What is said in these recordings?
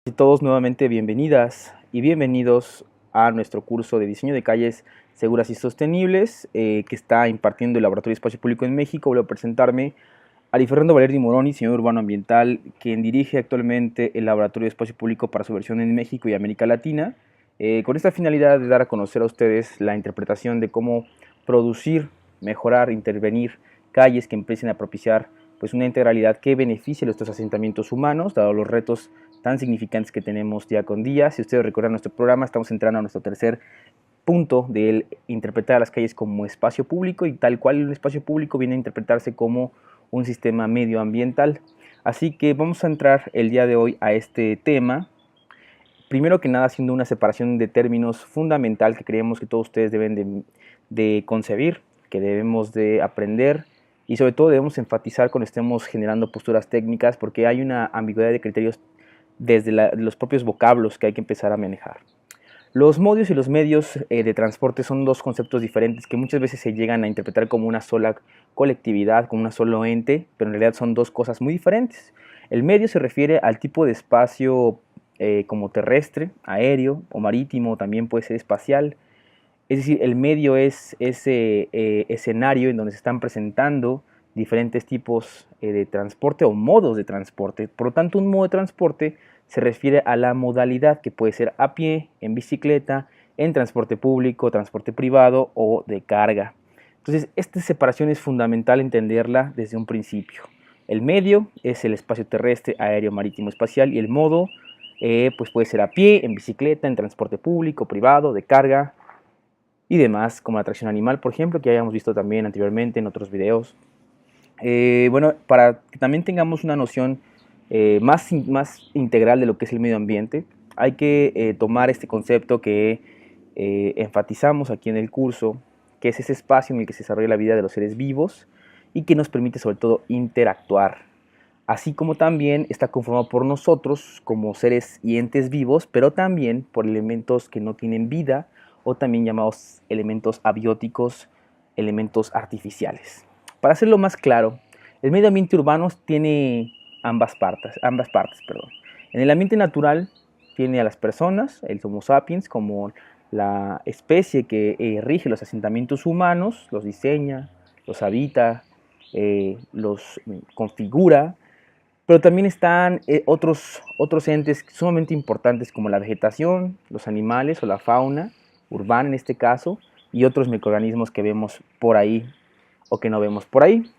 Y todos nuevamente bienvenidas y bienvenidos a nuestro curso de diseño de calles seguras y sostenibles que está impartiendo el Laboratorio de Espacio Público en México. Voy a presentarme a Fernando Valeri Moroni, diseñador urbano ambiental, quien dirige actualmente el Laboratorio de Espacio Público para su versión en México y América Latina, con esta finalidad de dar a conocer a ustedes la interpretación de cómo producir, mejorar, intervenir calles que empiecen a propiciar pues una integralidad que beneficie a nuestros asentamientos humanos, dado los retos tan significantes que tenemos día con día. Si ustedes recuerdan nuestro programa, estamos entrando a nuestro tercer punto de interpretar a las calles como espacio público, y tal cual un espacio público viene a interpretarse como un sistema medioambiental. Así que vamos a entrar el día de hoy a este tema. Primero que nada, haciendo una separación de términos fundamental que creemos que todos ustedes deben de concebir, que debemos de aprender, y sobre todo debemos enfatizar cuando estemos generando posturas técnicas, porque hay una ambigüedad de criterios desde los propios vocablos que hay que empezar a manejar. Los modios y los medios de transporte son dos conceptos diferentes que muchas veces se llegan a interpretar como una sola colectividad, como un solo ente, pero en realidad son dos cosas muy diferentes. El medio se refiere al tipo de espacio como terrestre, aéreo o marítimo, también puede ser espacial. Es decir, el medio es ese escenario en donde se están presentando diferentes tipos de transporte o modos de transporte. Por lo tanto, un modo de transporte se refiere a la modalidad, que puede ser a pie, en bicicleta, en transporte público, transporte privado o de carga. Entonces, esta separación es fundamental entenderla desde un principio. El medio es el espacio terrestre, aéreo, marítimo, espacial, y el modo pues puede ser a pie, en bicicleta, en transporte público, privado, de carga y demás, como la tracción animal, por ejemplo, que hayamos visto también anteriormente en otros videos. Bueno, para que también tengamos una noción más integral de lo que es el medio ambiente, hay que tomar este concepto que enfatizamos aquí en el curso, que es ese espacio en el que se desarrolla la vida de los seres vivos y que nos permite sobre todo interactuar, así como también está conformado por nosotros como seres y entes vivos, pero también por elementos que no tienen vida o también llamados elementos abióticos, elementos artificiales. Para hacerlo más claro, el medio ambiente urbano tiene ambas partes. En el ambiente natural tiene a las personas, el Homo sapiens, como la especie que rige los asentamientos humanos, los diseña, los habita, los configura, pero también están otros entes sumamente importantes como la vegetación, los animales o la fauna urbana en este caso, y otros microorganismos que vemos por ahí o que no vemos por ahí.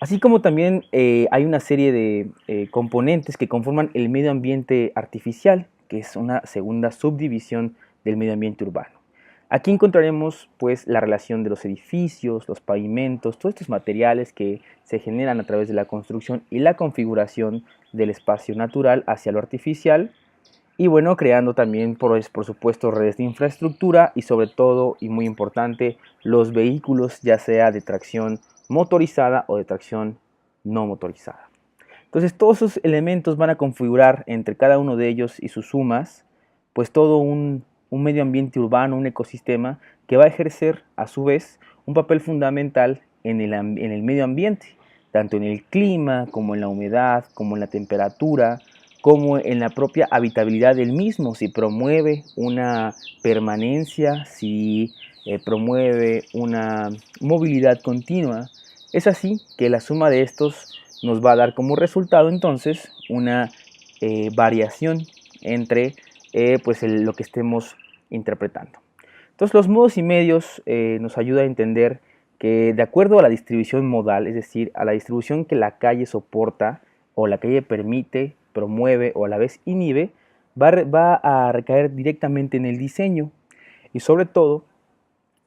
Así como también hay una serie de componentes que conforman el medio ambiente artificial, que es una segunda subdivisión del medio ambiente urbano. Aquí encontraremos pues la relación de los edificios, los pavimentos, todos estos materiales que se generan a través de la construcción y la configuración del espacio natural hacia lo artificial, y bueno, creando también por supuesto redes de infraestructura y sobre todo, y muy importante, los vehículos, ya sea de tracción motorizada o de tracción no motorizada. Entonces todos esos elementos van a configurar entre cada uno de ellos y sus sumas pues todo un medio ambiente urbano, un ecosistema que va a ejercer a su vez un papel fundamental en el medio ambiente, tanto en el clima como en la humedad, como en la temperatura, como en la propia habitabilidad del mismo, si promueve una permanencia, si promueve una movilidad continua. Es así que la suma de estos nos va a dar como resultado entonces una variación entre pues lo que estemos interpretando. Entonces los modos y medios nos ayuda a entender que de acuerdo a la distribución modal, es decir, a la distribución que la calle soporta o la calle permite, promueve o a la vez inhibe, va a recaer directamente en el diseño y sobre todo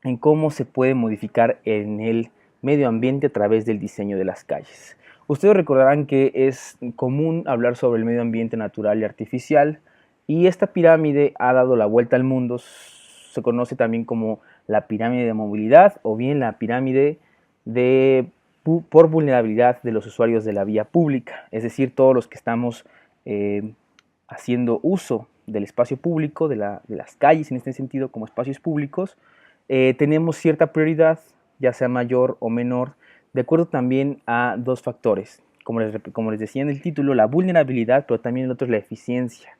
en cómo se puede modificar en el medio ambiente a través del diseño de las calles. Ustedes recordarán que es común hablar sobre el medio ambiente natural y artificial, y esta pirámide ha dado la vuelta al mundo. Se conoce también como la pirámide de movilidad o bien la pirámide por vulnerabilidad de los usuarios de la vía pública, es decir, todos los que estamos haciendo uso del espacio público, de las calles en este sentido como espacios públicos, tenemos cierta prioridad, ya sea mayor o menor, de acuerdo también a dos factores, como les decía en el título, la vulnerabilidad, pero también el otro es la eficiencia.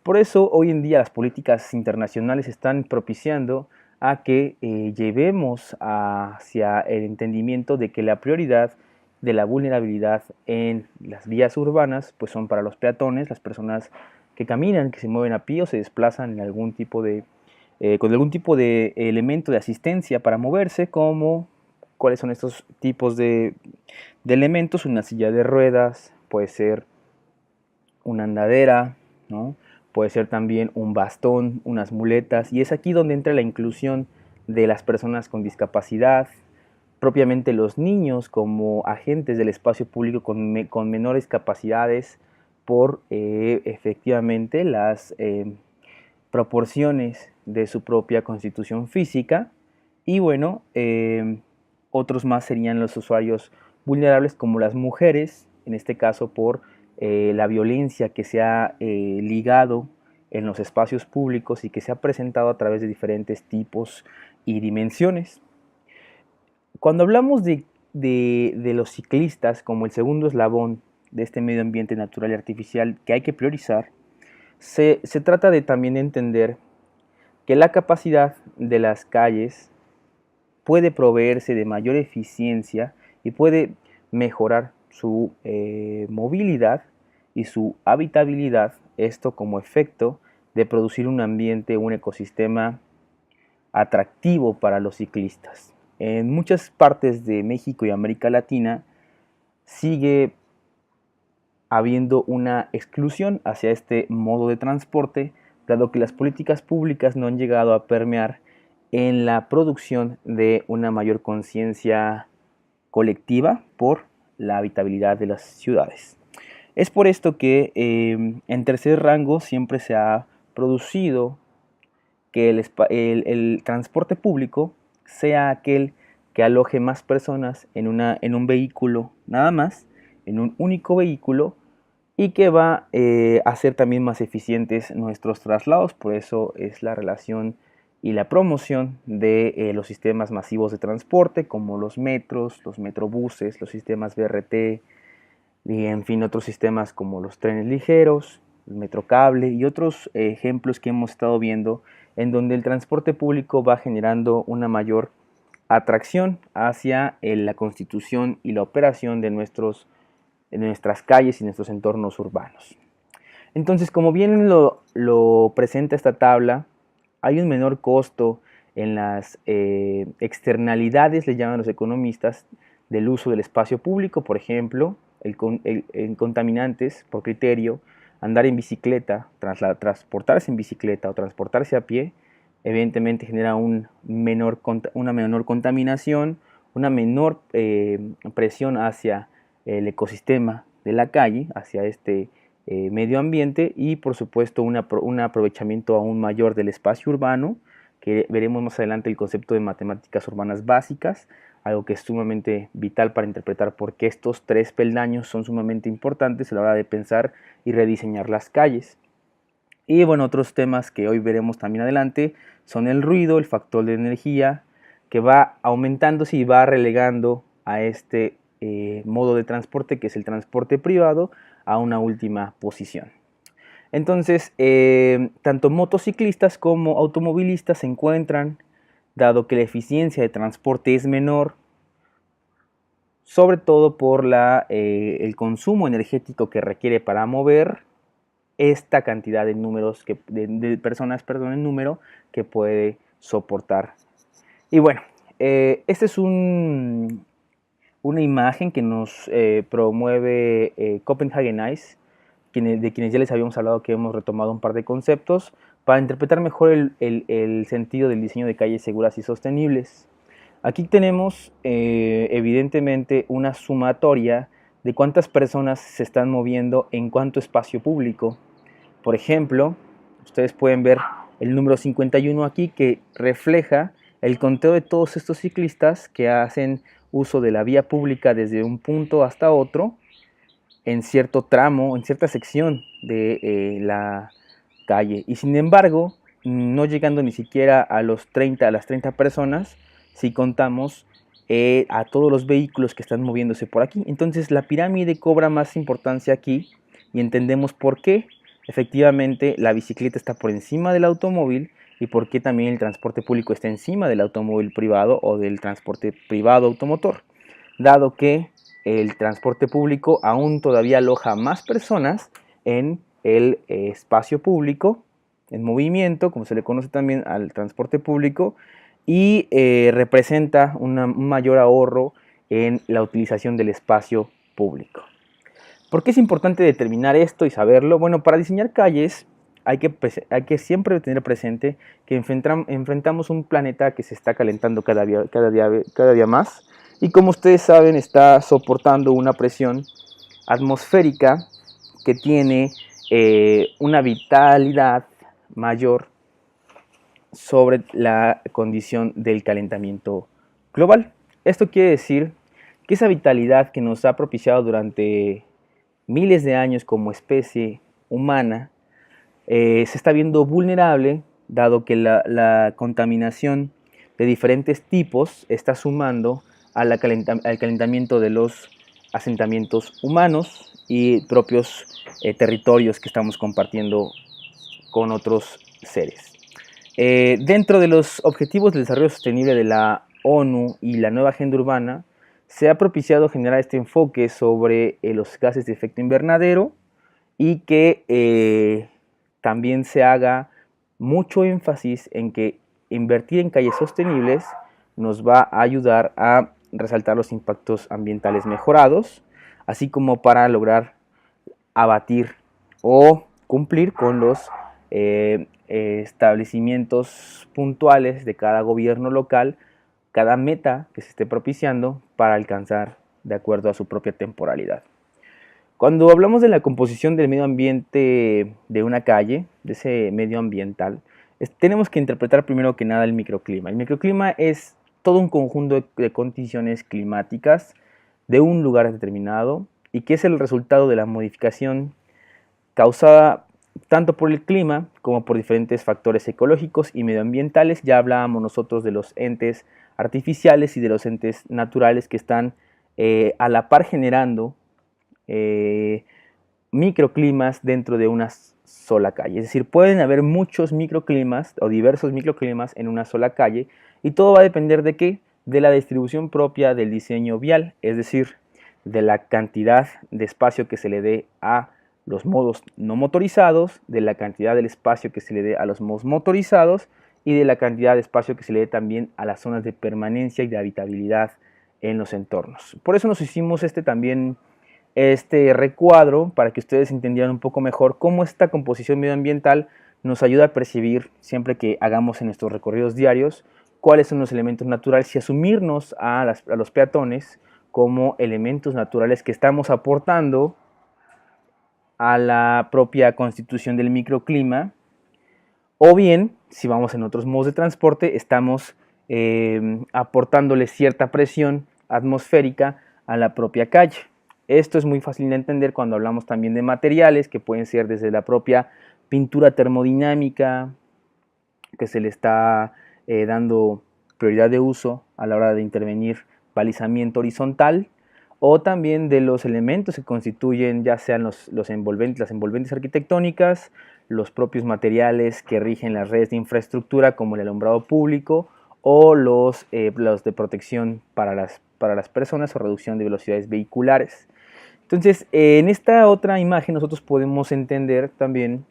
Por eso hoy en día las políticas internacionales están propiciando a que llevemos hacia el entendimiento de que la prioridad de la vulnerabilidad en las vías urbanas pues son para los peatones, las personas que caminan, que se mueven a pie o se desplazan en algún tipo de, con algún tipo de elemento de asistencia para moverse, como cuáles son estos tipos de elementos: una silla de ruedas, puede ser una andadera, ¿no? Puede ser también un bastón, unas muletas, y es aquí donde entra la inclusión de las personas con discapacidad, propiamente los niños como agentes del espacio público con menores capacidades por efectivamente las proporciones de su propia constitución física. Y bueno, otros más serían los usuarios vulnerables como las mujeres, en este caso por la violencia que se ha ligado en los espacios públicos y que se ha presentado a través de diferentes tipos y dimensiones. Cuando hablamos de los ciclistas como el segundo eslabón de este medio ambiente natural y artificial que hay que priorizar, se trata de también entender que la capacidad de las calles puede proveerse de mayor eficiencia y puede mejorar su movilidad y su habitabilidad, esto como efecto de producir un ambiente, un ecosistema atractivo para los ciclistas. En muchas partes de México y América Latina sigue habiendo una exclusión hacia este modo de transporte, dado que las políticas públicas no han llegado a permear en la producción de una mayor conciencia colectiva por la habitabilidad de las ciudades. Es por esto que en tercer rango siempre se ha producido que el transporte público sea aquel que aloje más personas en un vehículo nada más, en un único vehículo, y que va a hacer también más eficientes nuestros traslados. Por eso es la relación y la promoción de los sistemas masivos de transporte como los metros, los metrobuses, los sistemas BRT y en fin otros sistemas como los trenes ligeros, el metrocable y otros ejemplos que hemos estado viendo en donde el transporte público va generando una mayor atracción hacia la constitución y la operación de nuestras calles y nuestros entornos urbanos. Entonces, como bien lo presenta esta tabla, hay un menor costo en las externalidades, le llaman los economistas, del uso del espacio público. Por ejemplo, en contaminantes, por criterio, andar en bicicleta, transportarse en bicicleta o transportarse a pie, evidentemente genera una menor contaminación, una menor presión hacia el ecosistema de la calle, hacia este medio ambiente, y por supuesto un aprovechamiento aún mayor del espacio urbano, que veremos más adelante el concepto de matemáticas urbanas básicas, algo que es sumamente vital para interpretar por qué estos tres peldaños son sumamente importantes a la hora de pensar y rediseñar las calles. Y bueno, otros temas que hoy veremos también adelante son el ruido, el factor de energía, que va aumentándose y va relegando a este modo de transporte, que es el transporte privado, a una última posición. Entonces, tanto motociclistas como automovilistas se encuentran, dado que la eficiencia de transporte es menor, sobre todo por el consumo energético que requiere para mover esta cantidad de personas, en número que puede soportar. Y bueno, esta es una imagen que nos promueve Copenhagen Eyes, de quienes ya les habíamos hablado, que hemos retomado un par de conceptos para interpretar mejor el sentido del diseño de calles seguras y sostenibles. Aquí tenemos evidentemente una sumatoria de cuántas personas se están moviendo en cuánto espacio público. Por ejemplo, ustedes pueden ver el número 51 aquí, que refleja el conteo de todos estos ciclistas que hacen uso de la vía pública desde un punto hasta otro en cierto tramo, en cierta sección de la calle. Y sin embargo, no llegando ni siquiera a las 30 personas, si contamos a todos los vehículos que están moviéndose por aquí. Entonces la pirámide cobra más importancia aquí y entendemos por qué. efectivamente la bicicleta está por encima del automóvil y por qué también el transporte público está encima del automóvil privado o del transporte privado automotor, dado que el transporte público aún todavía aloja más personas en el espacio público, en movimiento, como se le conoce también al transporte público, y representa un mayor ahorro en la utilización del espacio público. ¿Por qué es importante determinar esto y saberlo? Bueno, para diseñar calles hay que siempre tener presente que enfrentamos un planeta que se está calentando cada día más y, como ustedes saben, está soportando una presión atmosférica que tiene una vitalidad mayor sobre la condición del calentamiento global. Esto quiere decir que esa vitalidad que nos ha propiciado durante miles de años como especie humana se está viendo vulnerable, dado que la contaminación de diferentes tipos está sumando al calentamiento de los asentamientos humanos y propios territorios que estamos compartiendo con otros seres. Dentro de los Objetivos de Desarrollo Sostenible de la ONU y la nueva Agenda Urbana, se ha propiciado generar este enfoque sobre los gases de efecto invernadero y que también se haga mucho énfasis en que invertir en calles sostenibles nos va a ayudar a resaltar los impactos ambientales mejorados, así como para lograr abatir o cumplir con los establecimientos puntuales de cada gobierno local, cada meta que se esté propiciando para alcanzar de acuerdo a su propia temporalidad. Cuando hablamos de la composición del medio ambiente de una calle, de ese medio ambiental, tenemos que interpretar primero que nada el microclima. El microclima es todo un conjunto de condiciones climáticas de un lugar determinado y que es el resultado de la modificación causada tanto por el clima como por diferentes factores ecológicos y medioambientales. Ya hablábamos nosotros de los entes artificiales y de los entes naturales que están a la par generando microclimas dentro de una sola calle. Es decir, pueden haber muchos microclimas o diversos microclimas en una sola calle y todo va a depender de qué? De la distribución propia del diseño vial, es decir, de la cantidad de espacio que se le dé a los modos no motorizados, de la cantidad del espacio que se le dé a los modos motorizados y de la cantidad de espacio que se le dé también a las zonas de permanencia y de habitabilidad en los entornos. Por eso nos hicimos este recuadro para que ustedes entendieran un poco mejor cómo esta composición medioambiental nos ayuda a percibir siempre que hagamos en nuestros recorridos diarios cuáles son los elementos naturales y asumirnos a los peatones como elementos naturales que estamos aportando a la propia constitución del microclima, o bien, si vamos en otros modos de transporte, estamos aportándole cierta presión atmosférica a la propia calle. Esto es muy fácil de entender cuando hablamos también de materiales que pueden ser desde la propia pintura termodinámica, que se le está dando prioridad de uso a la hora de intervenir balizamiento horizontal, o también de los elementos que constituyen ya sean las envolventes arquitectónicas, los propios materiales que rigen las redes de infraestructura como el alumbrado público o los de protección para las personas o reducción de velocidades vehiculares. Entonces, en esta otra imagen nosotros podemos entender también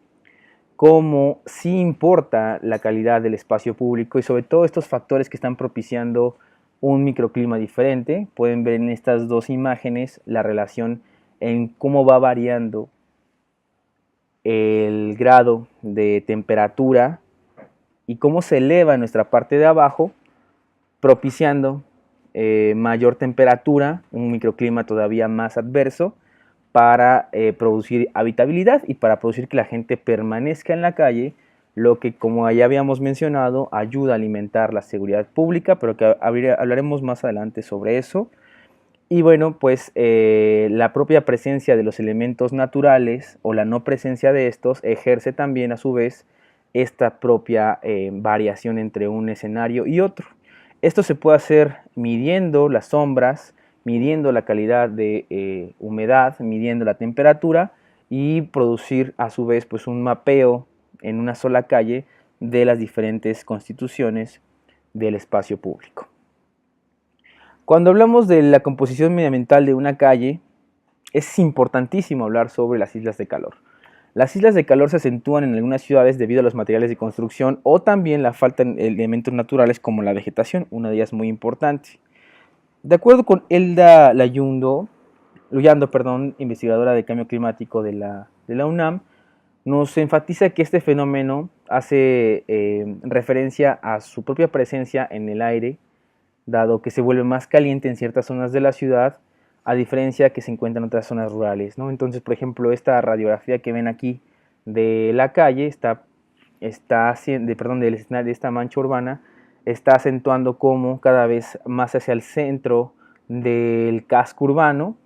cómo sí importa la calidad del espacio público y sobre todo estos factores que están propiciando un microclima diferente. Pueden ver en estas dos imágenes la relación en cómo va variando el grado de temperatura y cómo se eleva en nuestra parte de abajo, propiciando mayor temperatura, un microclima todavía más adverso para producir habitabilidad y para producir que la gente permanezca en la calle, lo que, como ya habíamos mencionado, ayuda a alimentar la seguridad pública, pero que hablaremos más adelante sobre eso. Y bueno, pues la propia presencia de los elementos naturales o la no presencia de estos ejerce también a su vez esta propia variación entre un escenario y otro. Esto se puede hacer midiendo las sombras, midiendo la calidad de humedad, midiendo la temperatura y producir a su vez pues un mapeo en una sola calle de las diferentes constituciones del espacio público. Cuando hablamos de la composición medioambiental de una calle, es importantísimo hablar sobre las islas de calor. Las islas de calor se acentúan en algunas ciudades debido a los materiales de construcción o también la falta de elementos naturales como la vegetación, una de ellas muy importante. De acuerdo con Elda Luyando, investigadora de cambio climático de la UNAM, nos enfatiza que este fenómeno hace referencia a su propia presencia en el aire, dado que se vuelve más caliente en ciertas zonas de la ciudad, a diferencia que se encuentra en otras zonas rurales, ¿no? Entonces, por ejemplo, esta radiografía que ven aquí de la calle de esta mancha urbana, está acentuando cómo cada vez más hacia el centro del casco urbano,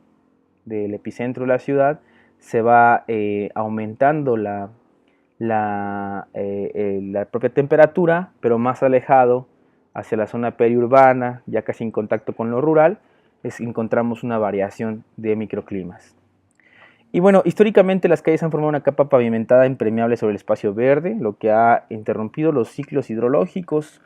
del epicentro de la ciudad, se va aumentando la propia temperatura, pero más alejado hacia la zona periurbana, ya casi en contacto con lo rural, encontramos una variación de microclimas. Y bueno, históricamente las calles han formado una capa pavimentada impermeable sobre el espacio verde, lo que ha interrumpido los ciclos hidrológicos.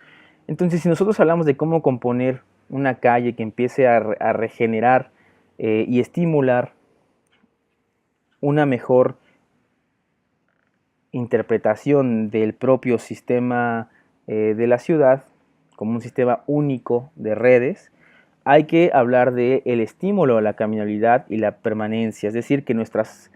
Entonces, si nosotros hablamos de cómo componer una calle que empiece a regenerar y estimular una mejor interpretación del propio sistema de la ciudad como un sistema único de redes, hay que hablar del estímulo a la caminabilidad y la permanencia, es decir, que nuestras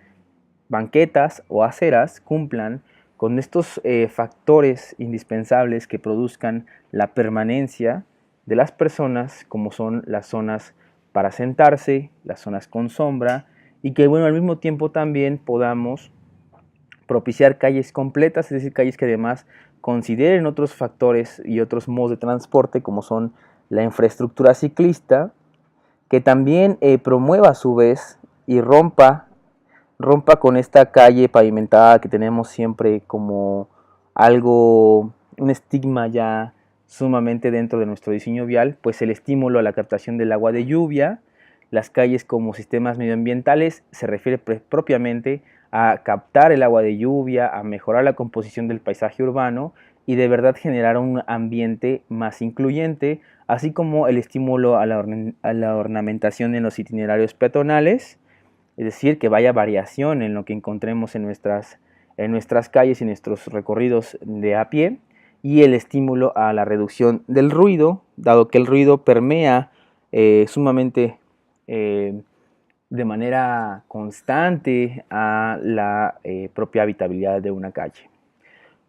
banquetas o aceras cumplan con estos factores indispensables que produzcan la permanencia de las personas, como son las zonas para sentarse, las zonas con sombra, y que bueno, al mismo tiempo también podamos propiciar calles completas, es decir, calles que además consideren otros factores y otros modos de transporte como son la infraestructura ciclista, que también promueva a su vez y rompa con esta calle pavimentada que tenemos siempre como algo, un estigma ya sumamente dentro de nuestro diseño vial, pues el estímulo a la captación del agua de lluvia, las calles como sistemas medioambientales se refiere propiamente a captar el agua de lluvia, a mejorar la composición del paisaje urbano y de verdad generar un ambiente más incluyente, así como el estímulo a la ornamentación en los itinerarios peatonales, es decir, que vaya variación en lo que encontremos en nuestras calles y en nuestros recorridos de a pie, y el estímulo a la reducción del ruido, dado que el ruido permea sumamente de manera constante a la propia habitabilidad de una calle.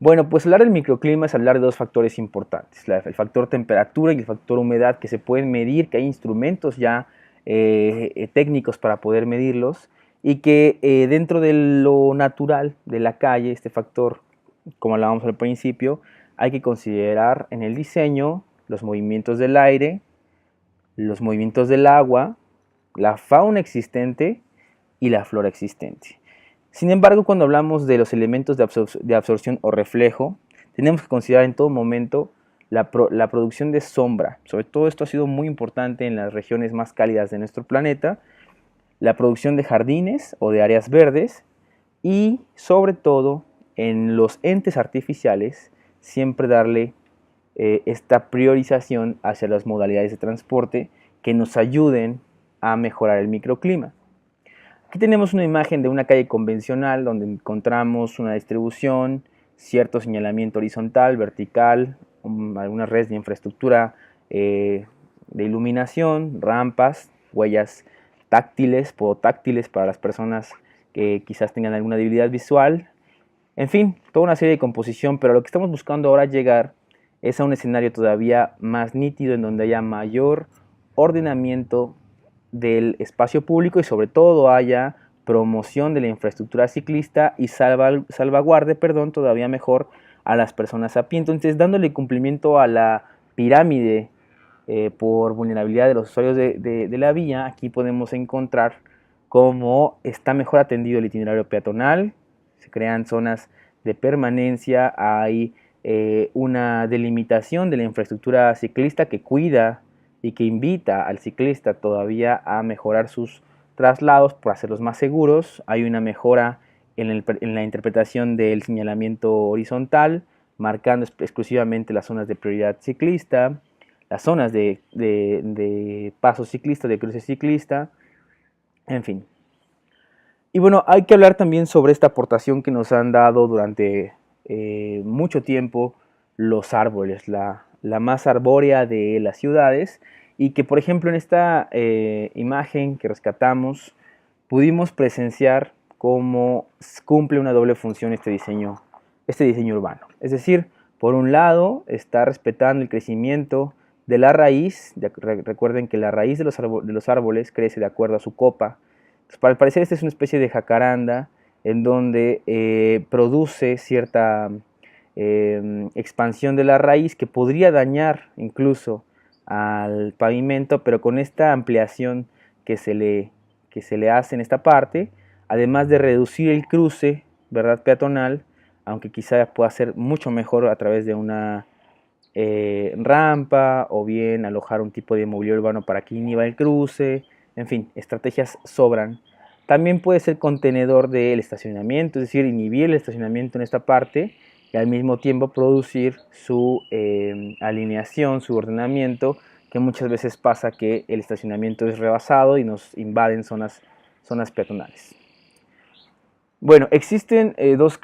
Bueno, pues hablar del microclima es hablar de dos factores importantes, el factor temperatura y el factor humedad, que se pueden medir, que hay instrumentos ya técnicos para poder medirlos, y que dentro de lo natural de la calle, este factor, como hablábamos al principio, hay que considerar en el diseño los movimientos del aire, los movimientos del agua, la fauna existente y la flora existente. Sin embargo, cuando hablamos de los elementos de absorción o reflejo, tenemos que considerar en todo momento la producción de sombra. Sobre todo esto ha sido muy importante en las regiones más cálidas de nuestro planeta, la producción de jardines o de áreas verdes, y sobre todo en los entes artificiales siempre darle esta priorización hacia las modalidades de transporte que nos ayuden a mejorar el microclima. Aquí tenemos una imagen de una calle convencional donde encontramos una distribución, cierto señalamiento horizontal, vertical, algunas redes de infraestructura de iluminación, rampas, huellas táctiles, podotáctiles para las personas que quizás tengan alguna debilidad visual. En fin, toda una serie de composición, pero lo que estamos buscando ahora llegar es a un escenario todavía más nítido en donde haya mayor ordenamiento del espacio público y sobre todo haya promoción de la infraestructura ciclista y salvaguarde, todavía mejor a las personas a pie. Entonces, dándole cumplimiento a la pirámide por vulnerabilidad de los usuarios de la vía, aquí podemos encontrar cómo está mejor atendido el itinerario peatonal, se crean zonas de permanencia, hay una delimitación de la infraestructura ciclista que cuida y que invita al ciclista todavía a mejorar sus traslados por hacerlos más seguros. Hay una mejora en la interpretación del señalamiento horizontal, marcando exclusivamente las zonas de prioridad ciclista, las zonas de paso ciclista, de cruce ciclista, en fin. Y bueno, hay que hablar también sobre esta aportación que nos han dado durante mucho tiempo los árboles, la más arbórea de las ciudades, y que por ejemplo en esta imagen que rescatamos pudimos presenciar cómo cumple una doble función este diseño urbano. Es decir, por un lado está respetando el crecimiento de la raíz. Recuerden que la raíz de los árboles crece de acuerdo a su copa. Pues, al parecer esta es una especie de jacaranda en donde produce cierta expansión de la raíz que podría dañar incluso al pavimento, pero con esta ampliación que se le hace en esta parte, además de reducir el cruce, ¿verdad?, peatonal, aunque quizá pueda ser mucho mejor a través de una rampa o bien alojar un tipo de mobiliario urbano para que inhiba el cruce. En fin, estrategias sobran. También puede ser contenedor del estacionamiento, es decir, inhibir el estacionamiento en esta parte y al mismo tiempo producir su alineación, su ordenamiento, que muchas veces pasa que el estacionamiento es rebasado y nos invaden zonas peatonales. Bueno, existen dos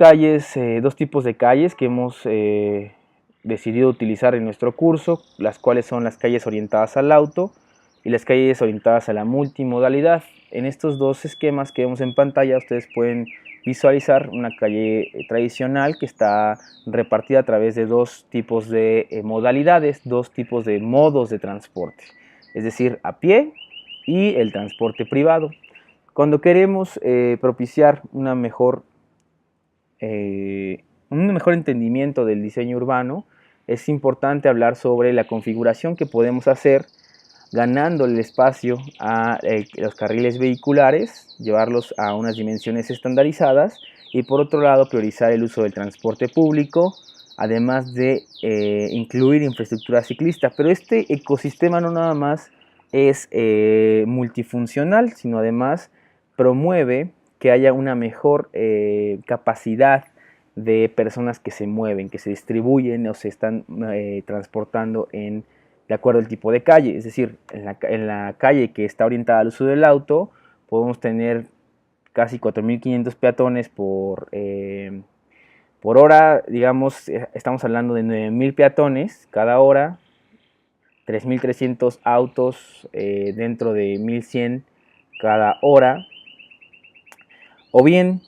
tipos de calles que hemos decidido utilizar en nuestro curso, las cuales son las calles orientadas al auto y las calles orientadas a la multimodalidad. En estos dos esquemas que vemos en pantalla ustedes pueden visualizar una calle tradicional que está repartida a través de dos tipos de modalidades, dos tipos de modos de transporte, es decir, a pie y el transporte privado. Cuando queremos propiciar un mejor entendimiento del diseño urbano, es importante hablar sobre la configuración que podemos hacer ganando el espacio a los carriles vehiculares, llevarlos a unas dimensiones estandarizadas y por otro lado priorizar el uso del transporte público, además de incluir infraestructura ciclista. Pero este ecosistema no nada más es multifuncional, sino además promueve que haya una mejor capacidad de personas que se mueven, que se distribuyen o se están transportando de acuerdo al tipo de calle. Es decir, en la calle que está orientada al uso del auto podemos tener casi 4.500 peatones por hora. Digamos, estamos hablando de 9.000 peatones cada hora, 3.300 autos dentro de 1.100 cada hora. O bien,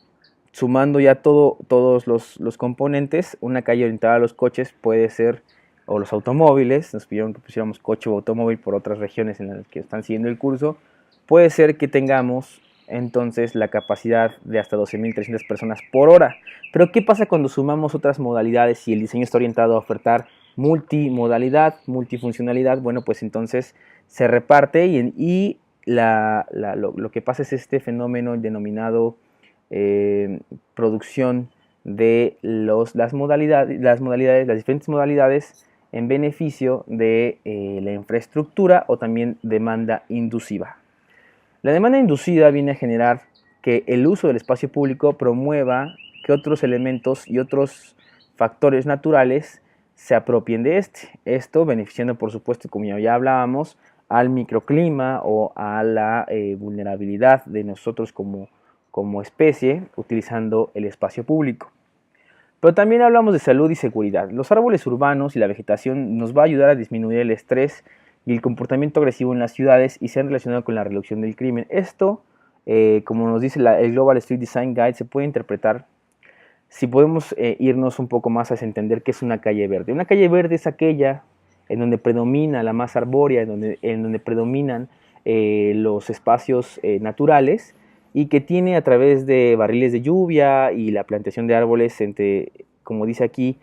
sumando ya todos los componentes, una calle orientada a los coches puede ser, o los automóviles, nos pidieron que pusiéramos coche o automóvil por otras regiones en las que están siguiendo el curso, puede ser que tengamos entonces la capacidad de hasta 12.300 personas por hora. Pero ¿qué pasa cuando sumamos otras modalidades si el diseño está orientado a ofertar multimodalidad, multifuncionalidad? Bueno, pues entonces se reparte y lo que pasa es este fenómeno denominado producción de las diferentes modalidades en beneficio de la infraestructura o también demanda induciva. La demanda inducida viene a generar que el uso del espacio público promueva que otros elementos y otros factores naturales se apropien de esto beneficiando por supuesto, como ya hablábamos, al microclima o a la vulnerabilidad de nosotros como especie utilizando el espacio público. Pero también hablamos de salud y seguridad. Los árboles urbanos y la vegetación nos va a ayudar a disminuir el estrés y el comportamiento agresivo en las ciudades y se han relacionado con la reducción del crimen. Esto, como nos dice el Global Street Design Guide, se puede interpretar si podemos irnos un poco más a entender qué es una calle verde. Una calle verde es aquella en donde predomina la masa arbórea, en donde predominan los espacios naturales, y que tiene a través de barriles de lluvia y la plantación de árboles, como dice aquí,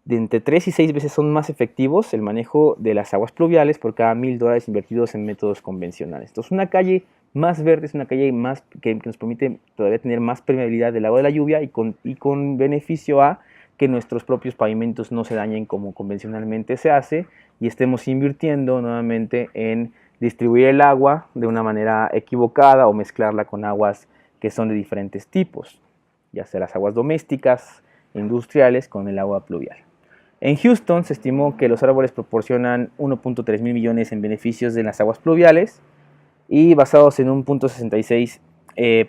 de entre 3 y 6 veces son más efectivos el manejo de las aguas pluviales por cada $1.000 invertidos en métodos convencionales. Entonces una calle más verde es una calle que nos permite todavía tener más permeabilidad del agua de la lluvia y con beneficio a que nuestros propios pavimentos no se dañen como convencionalmente se hace y estemos invirtiendo nuevamente en distribuir el agua de una manera equivocada o mezclarla con aguas que son de diferentes tipos, ya sea las aguas domésticas, industriales, con el agua pluvial. En Houston se estimó que los árboles proporcionan 1.3 mil millones en beneficios de las aguas pluviales y basados en 1.66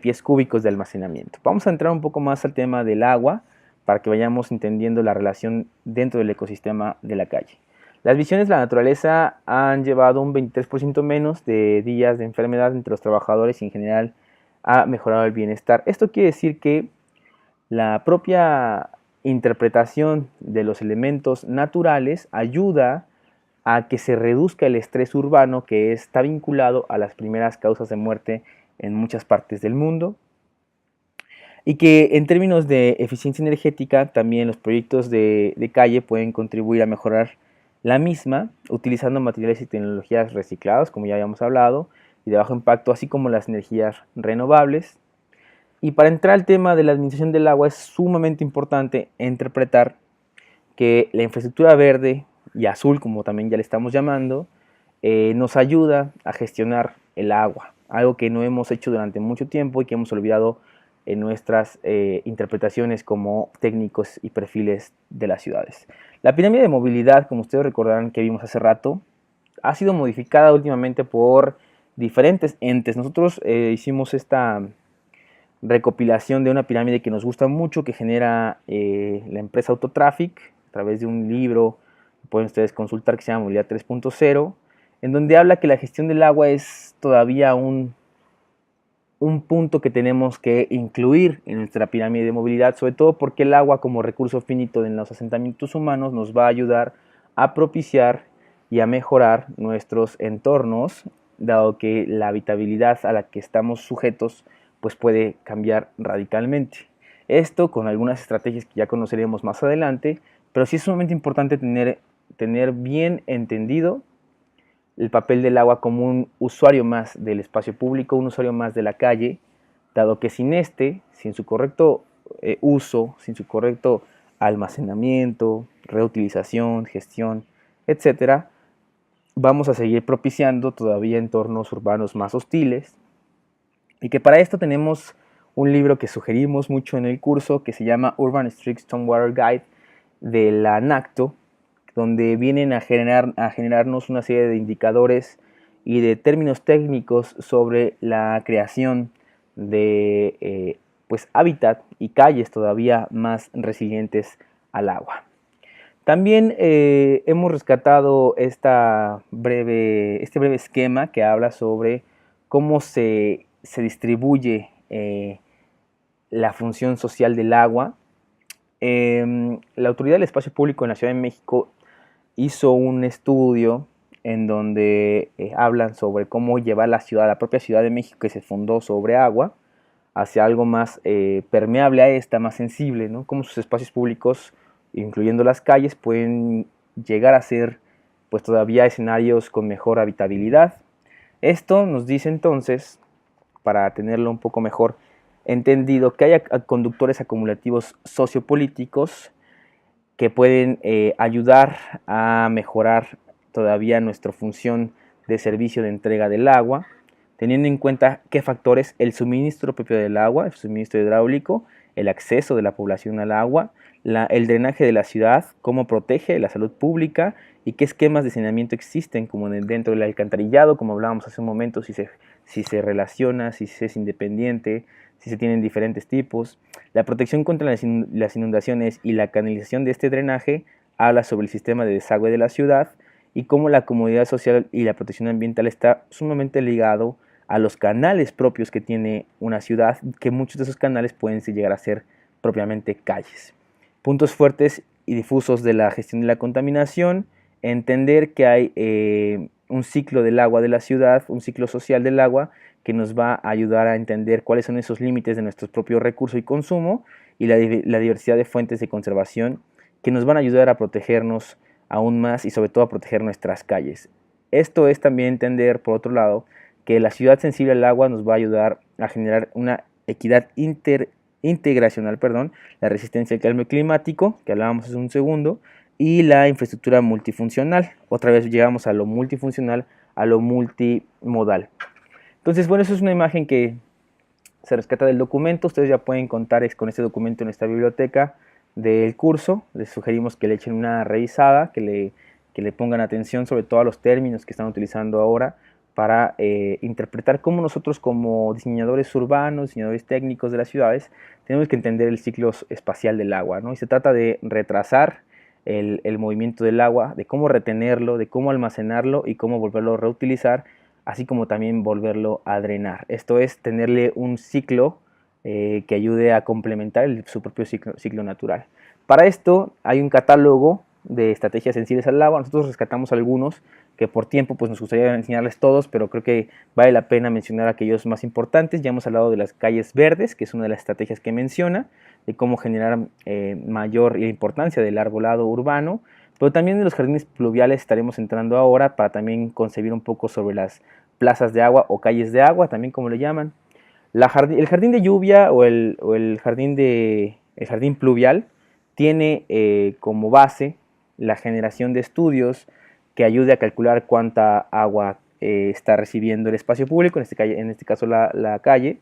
pies cúbicos de almacenamiento. Vamos a entrar un poco más al tema del agua para que vayamos entendiendo la relación dentro del ecosistema de la calle. Las visiones de la naturaleza han llevado un 23% menos de días de enfermedad entre los trabajadores y en general ha mejorado el bienestar. Esto quiere decir que la propia interpretación de los elementos naturales ayuda a que se reduzca el estrés urbano que está vinculado a las primeras causas de muerte en muchas partes del mundo, y que en términos de eficiencia energética también los proyectos de calle pueden contribuir a mejorar la misma utilizando materiales y tecnologías reciclados, como ya habíamos hablado, y de bajo impacto, así como las energías renovables. Y para entrar al tema de la administración del agua es sumamente importante interpretar que la infraestructura verde y azul, como también ya le estamos llamando, nos ayuda a gestionar el agua, algo que no hemos hecho durante mucho tiempo y que hemos olvidado en nuestras interpretaciones como técnicos y perfiles de las ciudades. La pirámide de movilidad, como ustedes recordarán que vimos hace rato, ha sido modificada últimamente por diferentes entes. Nosotros hicimos esta recopilación de una pirámide que nos gusta mucho, que genera la empresa Autotraffic a través de un libro que pueden ustedes consultar, que se llama Movilidad 3.0, en donde habla que la gestión del agua es todavía un punto que tenemos que incluir en nuestra pirámide de movilidad, sobre todo porque el agua como recurso finito en los asentamientos humanos nos va a ayudar a propiciar y a mejorar nuestros entornos, dado que la habitabilidad a la que estamos sujetos pues puede cambiar radicalmente. Esto con algunas estrategias que ya conoceremos más adelante, pero sí es sumamente importante tener bien entendido el papel del agua como un usuario más del espacio público, un usuario más de la calle, dado que sin su correcto uso, sin su correcto almacenamiento, reutilización, gestión, etcétera, vamos a seguir propiciando todavía entornos urbanos más hostiles, y que para esto tenemos un libro que sugerimos mucho en el curso que se llama Urban Street Stormwater Guide de la NACTO, donde vienen a generarnos una serie de indicadores y de términos técnicos sobre la creación de pues hábitat y calles todavía más resilientes al agua. También hemos rescatado este breve esquema que habla sobre cómo se distribuye la función social del agua. La Autoridad del Espacio Público en la Ciudad de México hizo un estudio en donde hablan sobre cómo llevar la propia Ciudad de México, que se fundó sobre agua, hacia algo más permeable a esta, más sensible, ¿no? Cómo sus espacios públicos, incluyendo las calles, pueden llegar a ser pues todavía escenarios con mejor habitabilidad. Esto nos dice entonces, para tenerlo un poco mejor entendido, que hay conductores acumulativos sociopolíticos que pueden ayudar a mejorar todavía nuestra función de servicio de entrega del agua, teniendo en cuenta qué factores: el suministro propio del agua, el suministro hidráulico, el acceso de la población al agua, el drenaje de la ciudad, cómo protege la salud pública y qué esquemas de saneamiento existen, como dentro del alcantarillado, como hablábamos hace un momento, si se relaciona, si es independiente, si se tienen diferentes tipos. La protección contra las inundaciones y la canalización de este drenaje habla sobre el sistema de desagüe de la ciudad y cómo la comodidad social y la protección ambiental está sumamente ligado a los canales propios que tiene una ciudad, que muchos de esos canales pueden llegar a ser propiamente calles. Puntos fuertes y difusos de la gestión de la contaminación: entender que hay un ciclo del agua de la ciudad, un ciclo social del agua, que nos va a ayudar a entender cuáles son esos límites de nuestros propios recursos y consumo, y la diversidad de fuentes de conservación que nos van a ayudar a protegernos aún más y sobre todo a proteger nuestras calles. Esto es también entender, por otro lado, que la ciudad sensible al agua nos va a ayudar a generar una equidad integracional, la resistencia al cambio climático, que hablábamos hace un segundo, y la infraestructura multifuncional. Otra vez llegamos a lo multifuncional a lo multimodal. Entonces, bueno, eso es una imagen que se rescata del documento. Ustedes ya pueden contar con este documento en esta biblioteca del curso. Les sugerimos que le echen una revisada, que le pongan atención sobre todo a los términos que están utilizando ahora para interpretar cómo nosotros como diseñadores urbanos, diseñadores técnicos de las ciudades, tenemos que entender el ciclo espacial del agua, ¿no? Y se trata de retrasar el movimiento del agua, de cómo retenerlo, de cómo almacenarlo y cómo volverlo a reutilizar, así como también volverlo a drenar. Esto es tenerle un ciclo que ayude a complementar su propio ciclo natural. Para esto hay un catálogo de estrategias sensibles al agua. Nosotros rescatamos algunos que por tiempo pues nos gustaría enseñarles todos, pero creo que vale la pena mencionar aquellos más importantes. Ya hemos hablado de las calles verdes, que es una de las estrategias que menciona, de cómo generar mayor importancia del arbolado urbano, pero también de los jardines pluviales estaremos entrando ahora para también concebir un poco sobre las plazas de agua o calles de agua, también como le llaman. El jardín de lluvia o el jardín pluvial tiene como base la generación de estudios que ayude a calcular cuánta agua está recibiendo el espacio público, en este caso la calle,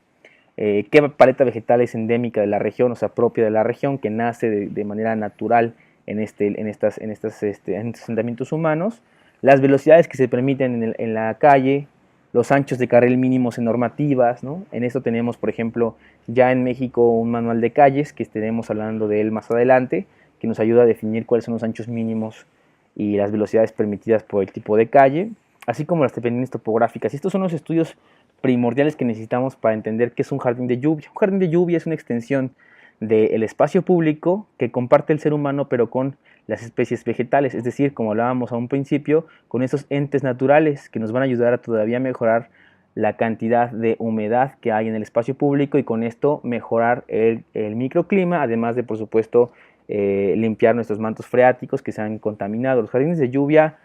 qué paleta vegetal es endémica de la región, o sea, propia de la región, que nace de manera natural en estos asentamientos humanos, las velocidades que se permiten en la calle, los anchos de carril mínimos en normativas, ¿no? En esto tenemos, por ejemplo, ya en México un manual de calles, que estaremos hablando de él más adelante, que nos ayuda a definir cuáles son los anchos mínimos y las velocidades permitidas por el tipo de calle, así como las dependencias topográficas. Y estos son los estudios primordiales que necesitamos para entender qué es un jardín de lluvia. Un jardín de lluvia es una extensión del espacio público que comparte el ser humano, pero con las especies vegetales, es decir, como hablábamos a un principio, con esos entes naturales que nos van a ayudar a todavía mejorar la cantidad de humedad que hay en el espacio público y con esto mejorar el microclima, además de, por supuesto, limpiar nuestros mantos freáticos que se han contaminado. Los jardines de lluvia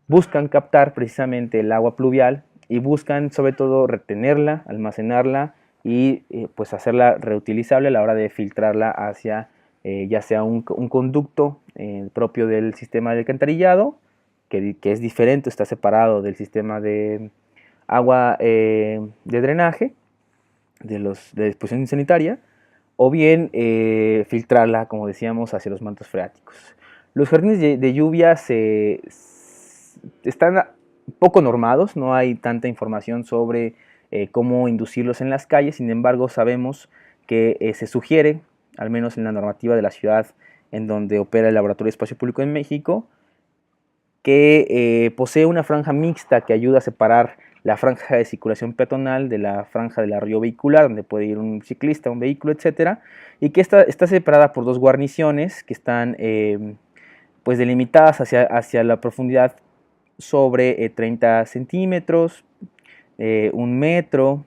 buscan captar precisamente el agua pluvial y buscan sobre todo retenerla, almacenarla y pues hacerla reutilizable a la hora de filtrarla hacia ya sea un conducto propio del sistema de alcantarillado, que es diferente, está separado del sistema de agua de drenaje, de disposición sanitaria, o bien filtrarla, como decíamos, hacia los mantos freáticos. Los jardines de lluvia están poco normados, no hay tanta información sobre cómo inducirlos en las calles, sin embargo sabemos que se sugiere, al menos en la normativa de la ciudad en donde opera el Laboratorio de Espacio Público en México, que posee una franja mixta que ayuda a separar la franja de circulación peatonal de la franja del arroyo vehicular, donde puede ir un ciclista, un vehículo, etcétera, y que está separada por dos guarniciones que están pues delimitadas hacia la profundidad sobre 30 centímetros, 1 metro,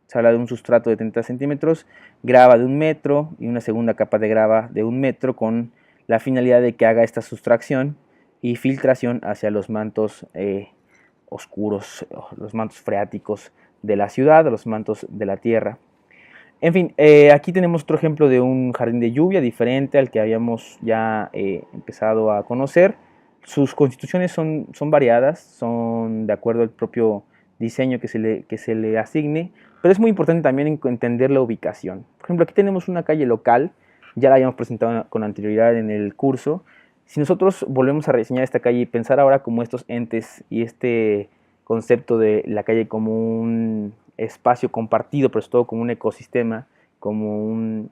se habla de un sustrato de 30 centímetros, grava de 1 metro y una segunda capa de grava de 1 metro con la finalidad de que haga esta sustracción y filtración hacia los mantos oscuros, los mantos freáticos de la ciudad, los mantos de la tierra. En fin, aquí tenemos otro ejemplo de un jardín de lluvia diferente al que habíamos ya empezado a conocer. Sus constituciones son variadas, son de acuerdo al propio diseño que se le asigne, pero es muy importante también entender la ubicación. Por ejemplo, aquí tenemos una calle local, ya la habíamos presentado con anterioridad en el curso. Si nosotros volvemos a rediseñar esta calle y pensar ahora como estos entes y este concepto de la calle como un espacio compartido, pero sobre todo como un ecosistema, como una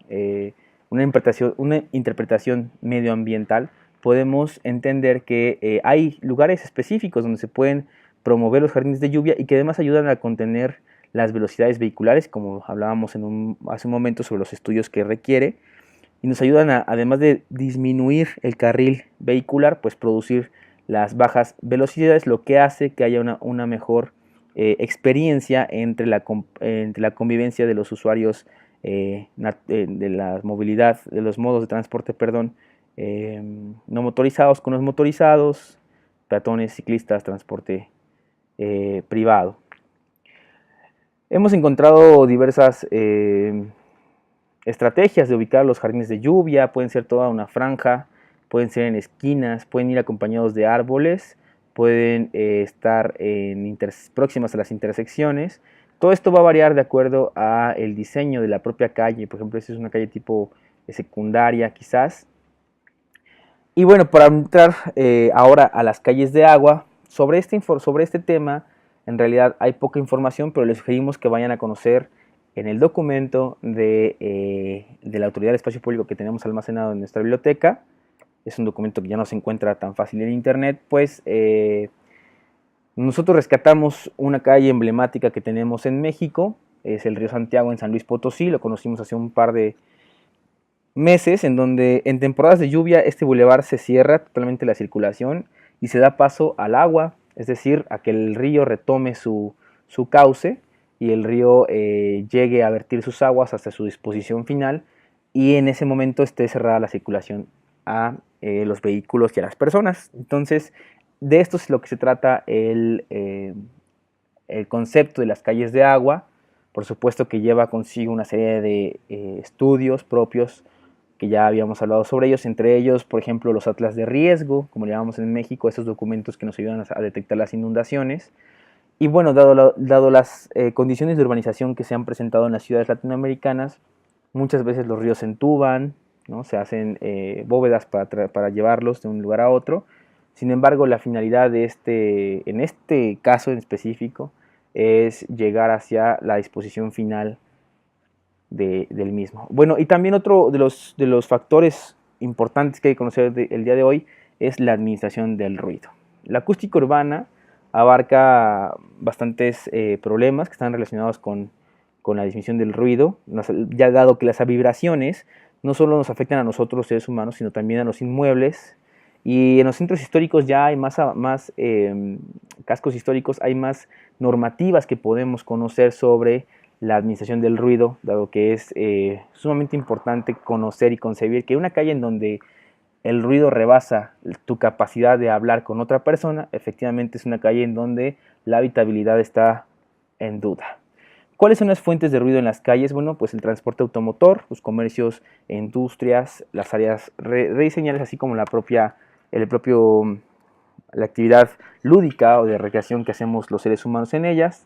interpretación medioambiental, podemos entender que hay lugares específicos donde se pueden promover los jardines de lluvia y que además ayudan a contener las velocidades vehiculares, como hablábamos hace un momento sobre los estudios que requiere, y nos ayudan además de disminuir el carril vehicular, pues producir las bajas velocidades, lo que hace que haya una mejor experiencia entre la convivencia de los usuarios de la movilidad, de los modos de transporte, perdón, no motorizados con los motorizados, peatones, ciclistas, transporte privado. Hemos encontrado diversas estrategias de ubicar los jardines de lluvia, pueden ser toda una franja, pueden ser en esquinas, pueden ir acompañados de árboles, pueden estar próximas a las intersecciones. Todo esto va a variar de acuerdo a el diseño de la propia calle. Por ejemplo, esta es una calle tipo secundaria quizás. Y bueno, para entrar ahora a las calles de agua, sobre este tema, en realidad hay poca información, pero les sugerimos que vayan a conocer en el documento de la Autoridad del Espacio Público que tenemos almacenado en nuestra biblioteca. Es un documento que ya no se encuentra tan fácil en internet, pues nosotros rescatamos una calle emblemática que tenemos en México, es el río Santiago en San Luis Potosí, lo conocimos hace un par de meses, en donde en temporadas de lluvia este bulevar se cierra totalmente la circulación y se da paso al agua, es decir, a que el río retome su cauce y el río llegue a vertir sus aguas hasta su disposición final, y en ese momento esté cerrada la circulación a los vehículos y a las personas. Entonces, de esto es lo que se trata el concepto de las calles de agua. Por supuesto que lleva consigo una serie de estudios propios que ya habíamos hablado sobre ellos, entre ellos, por ejemplo, los atlas de riesgo, como le llamamos en México, esos documentos que nos ayudan a detectar las inundaciones. Y bueno, dado las condiciones de urbanización que se han presentado en las ciudades latinoamericanas, muchas veces los ríos se entuban, ¿no? Se hacen bóvedas para llevarlos de un lugar a otro. Sin embargo, la finalidad en este caso en específico, es llegar hacia la disposición final del mismo. Bueno, y también otro de los factores importantes que hay que conocer el día de hoy es la administración del ruido. La acústica urbana abarca bastantes problemas que están relacionados con la disminución del ruido, ya dado que las vibraciones no solo nos afectan a nosotros los seres humanos, sino también a los inmuebles. Y en los centros históricos ya hay más cascos históricos, hay más normativas que podemos conocer sobre la administración del ruido, dado que es sumamente importante conocer y concebir que una calle en donde el ruido rebasa tu capacidad de hablar con otra persona, efectivamente es una calle en donde la habitabilidad está en duda. ¿Cuáles son las fuentes de ruido en las calles? Bueno, pues el transporte automotor, los comercios, industrias, las áreas rediseñadas, así como la actividad lúdica o de recreación que hacemos los seres humanos en ellas.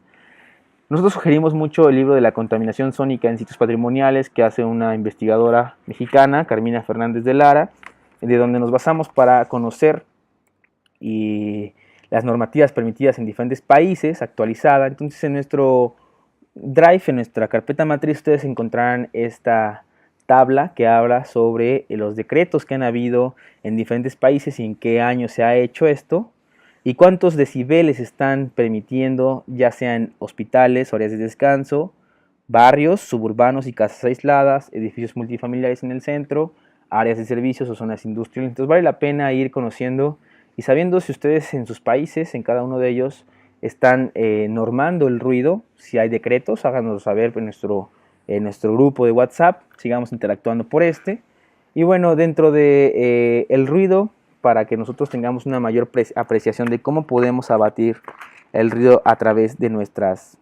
Nosotros sugerimos mucho el libro de la contaminación sónica en sitios patrimoniales que hace una investigadora mexicana, Carmina Fernández de Lara, de donde nos basamos para conocer las normativas permitidas en diferentes países, actualizada. Entonces, en nuestro Drive, en nuestra carpeta matriz, ustedes encontrarán esta tabla que habla sobre los decretos que han habido en diferentes países y en qué año se ha hecho esto, y cuántos decibeles están permitiendo, ya sean hospitales, áreas de descanso, barrios suburbanos y casas aisladas, edificios multifamiliares en el centro, áreas de servicios o zonas industriales. Entonces vale la pena ir conociendo y sabiendo si ustedes en sus países, en cada uno de ellos, están normando el ruido. Si hay decretos, háganoslo saber en nuestro grupo de WhatsApp, sigamos interactuando por este. Y bueno, dentro de el ruido, para que nosotros tengamos una mayor apreciación de cómo podemos abatir el ruido a través de nuestras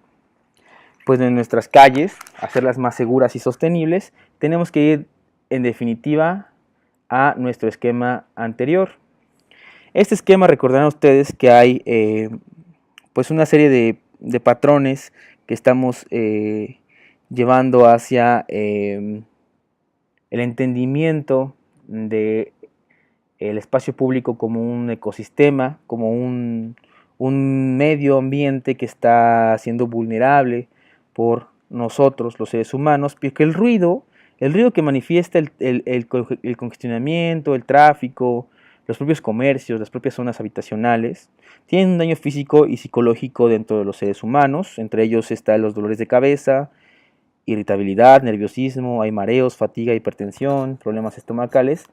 calles, hacerlas más seguras y sostenibles, tenemos que ir en definitiva a nuestro esquema anterior. Este esquema, recordarán ustedes que hay pues una serie de patrones que estamos llevando hacia el entendimiento de el espacio público como un ecosistema, como un medio ambiente que está siendo vulnerable por nosotros, los seres humanos, porque el ruido que manifiesta el congestionamiento, el tráfico, los propios comercios, las propias zonas habitacionales, tienen un daño físico y psicológico dentro de los seres humanos. Entre ellos están los dolores de cabeza, irritabilidad, nerviosismo, hay mareos, fatiga, hipertensión, problemas estomacales.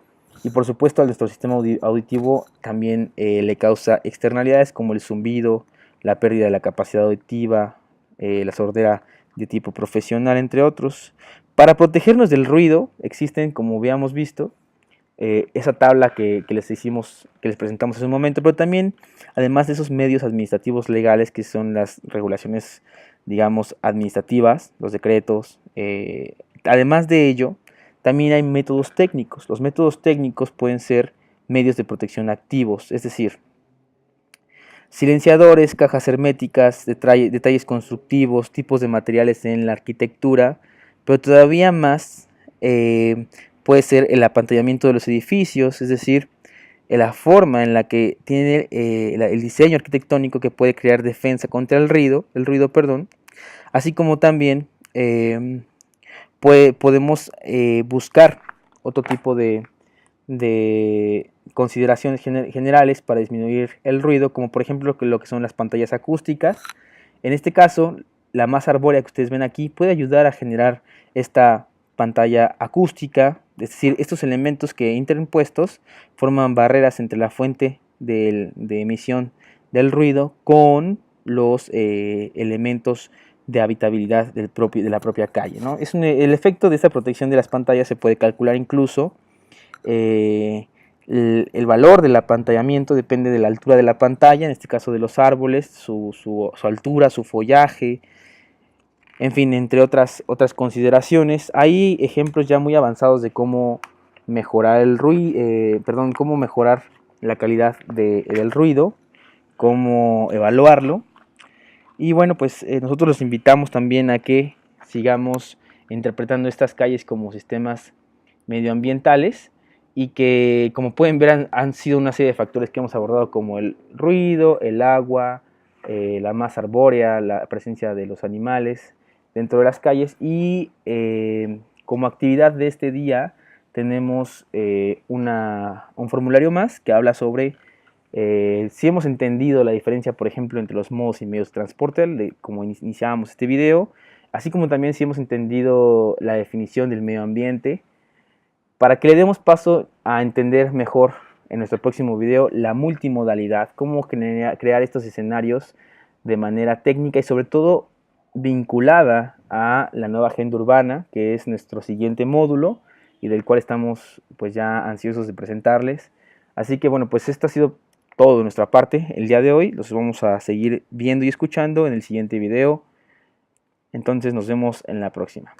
Y por supuesto a nuestro sistema auditivo también le causa externalidades como el zumbido, la pérdida de la capacidad auditiva, la sordera de tipo profesional, entre otros. Para protegernos del ruido existen, como habíamos visto, esa tabla que les presentamos hace un momento, pero también, además de esos medios administrativos legales que son las regulaciones, digamos, administrativas, los decretos, además de ello, también hay métodos técnicos. Los métodos técnicos pueden ser medios de protección activos, es decir, silenciadores, cajas herméticas, detalles constructivos, tipos de materiales en la arquitectura, pero todavía más puede ser el apantallamiento de los edificios, es decir, la forma en la que tiene el diseño arquitectónico que puede crear defensa contra el ruido, perdón, así como también podemos buscar otro tipo de consideraciones generales para disminuir el ruido, como por ejemplo lo que son las pantallas acústicas. En este caso, la masa arbórea que ustedes ven aquí puede ayudar a generar esta pantalla acústica, es decir, estos elementos que interpuestos forman barreras entre la fuente de emisión del ruido con los elementos de habitabilidad de la propia calle, ¿no? El efecto de esta protección de las pantallas se puede calcular incluso. El valor del apantallamiento depende de la altura de la pantalla, en este caso de los árboles, su altura, su follaje, en fin, entre otras consideraciones. Hay ejemplos ya muy avanzados de cómo mejorar cómo mejorar la calidad del ruido, cómo evaluarlo. Y bueno, pues nosotros los invitamos también a que sigamos interpretando estas calles como sistemas medioambientales y que, como pueden ver, han sido una serie de factores que hemos abordado, como el ruido, el agua, la masa arbórea, la presencia de los animales dentro de las calles. Y como actividad de este día tenemos un formulario más que habla sobre si hemos entendido la diferencia, por ejemplo, entre los modos y medios de transporte, como iniciábamos este video, así como también si hemos entendido la definición del medio ambiente, para que le demos paso a entender mejor en nuestro próximo video la multimodalidad, cómo crear estos escenarios de manera técnica y sobre todo vinculada a la nueva agenda urbana, que es nuestro siguiente módulo y del cual estamos pues ya ansiosos de presentarles. Así que bueno, pues esto ha sido todo de nuestra parte el día de hoy. Los vamos a seguir viendo y escuchando en el siguiente video. Entonces nos vemos en la próxima.